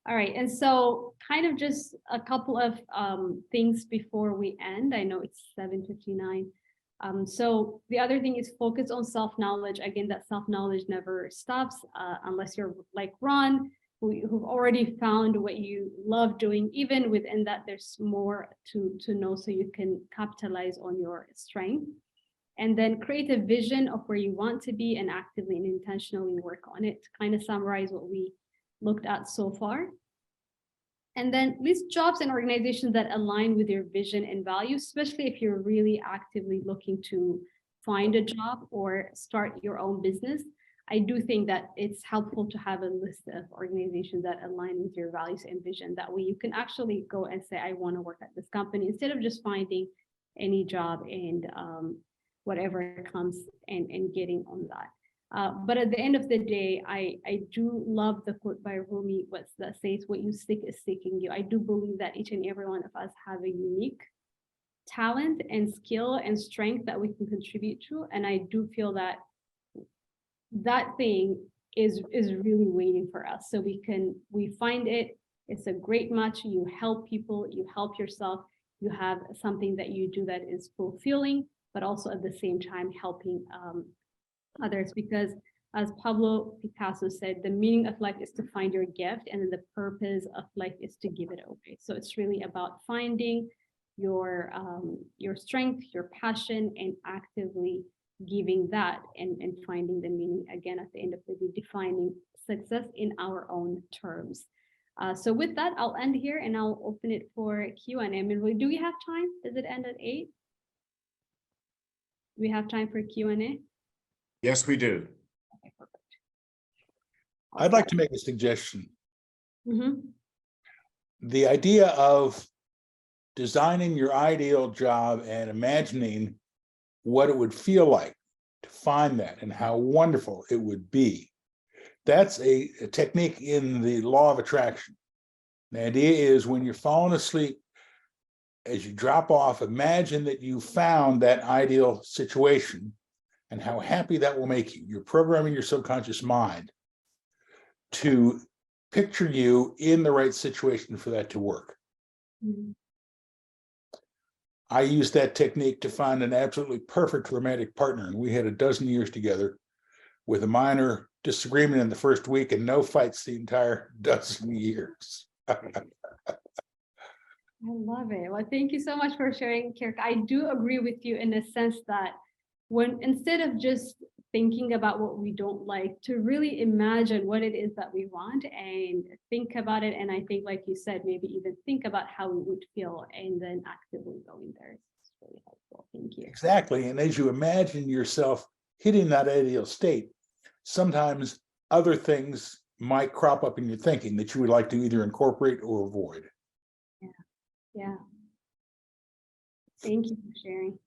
All right, and so kind of just a couple of things before we end. I know it's 7:59. So the other thing is focus on self-knowledge. Again, that self-knowledge never stops unless you're like Ron, who've already found what you love doing. Even within that, there's more to know, so you can capitalize on your strength. And then create a vision of where you want to be and actively and intentionally work on it. To kind of summarize what we looked at so far. And then list jobs and organizations that align with your vision and values, especially if you're really actively looking to find a job or start your own business. I do think that it's helpful to have a list of organizations that align with your values and vision. That way you can actually go and say, I want to work at this company, instead of just finding any job and whatever comes and getting on that. But at the end of the day, I do love the quote by Rumi, that says, what you seek is seeking you. I do believe that each and every one of us have a unique talent and skill and strength that we can contribute to. And I do feel that that thing is really waiting for us. So we find it, it's a great match. You help people, you help yourself, you have something that you do that is fulfilling, but also at the same time helping others, because as Pablo Picasso said, the meaning of life is to find your gift, and then the purpose of life is to give it away. So it's really about finding your strength, your passion, and actively giving that and finding the meaning, again, at the end of the day, defining success in our own terms. So with that, I'll end here and I'll open it for Q&A. I mean, do we have time? Does it end at 8? Do we have time for Q&A? Yes, we do. Okay, perfect. I'd like to make a suggestion. Mm-hmm. The idea of designing your ideal job and imagining what it would feel like to find that and how wonderful it would be. That's a technique in the law of attraction. The idea is when you're falling asleep, as you drop off, imagine that you found that ideal situation and how happy that will make you. You're programming your subconscious mind to picture you in the right situation for that to work. Mm-hmm. I used that technique to find an absolutely perfect romantic partner, and we had a dozen years together with a minor disagreement in the first week and no fights the entire dozen years. I love it. Well, thank you so much for sharing, Kirk. I do agree with you in the sense that when instead of just thinking about what we don't like, to really imagine what it is that we want and think about it. And I think, like you said, maybe even think about how we would feel and then actively going there. It's really helpful. Thank you. Exactly. And as you imagine yourself hitting that ideal state, sometimes other things might crop up in your thinking that you would like to either incorporate or avoid. Yeah. Thank you for sharing.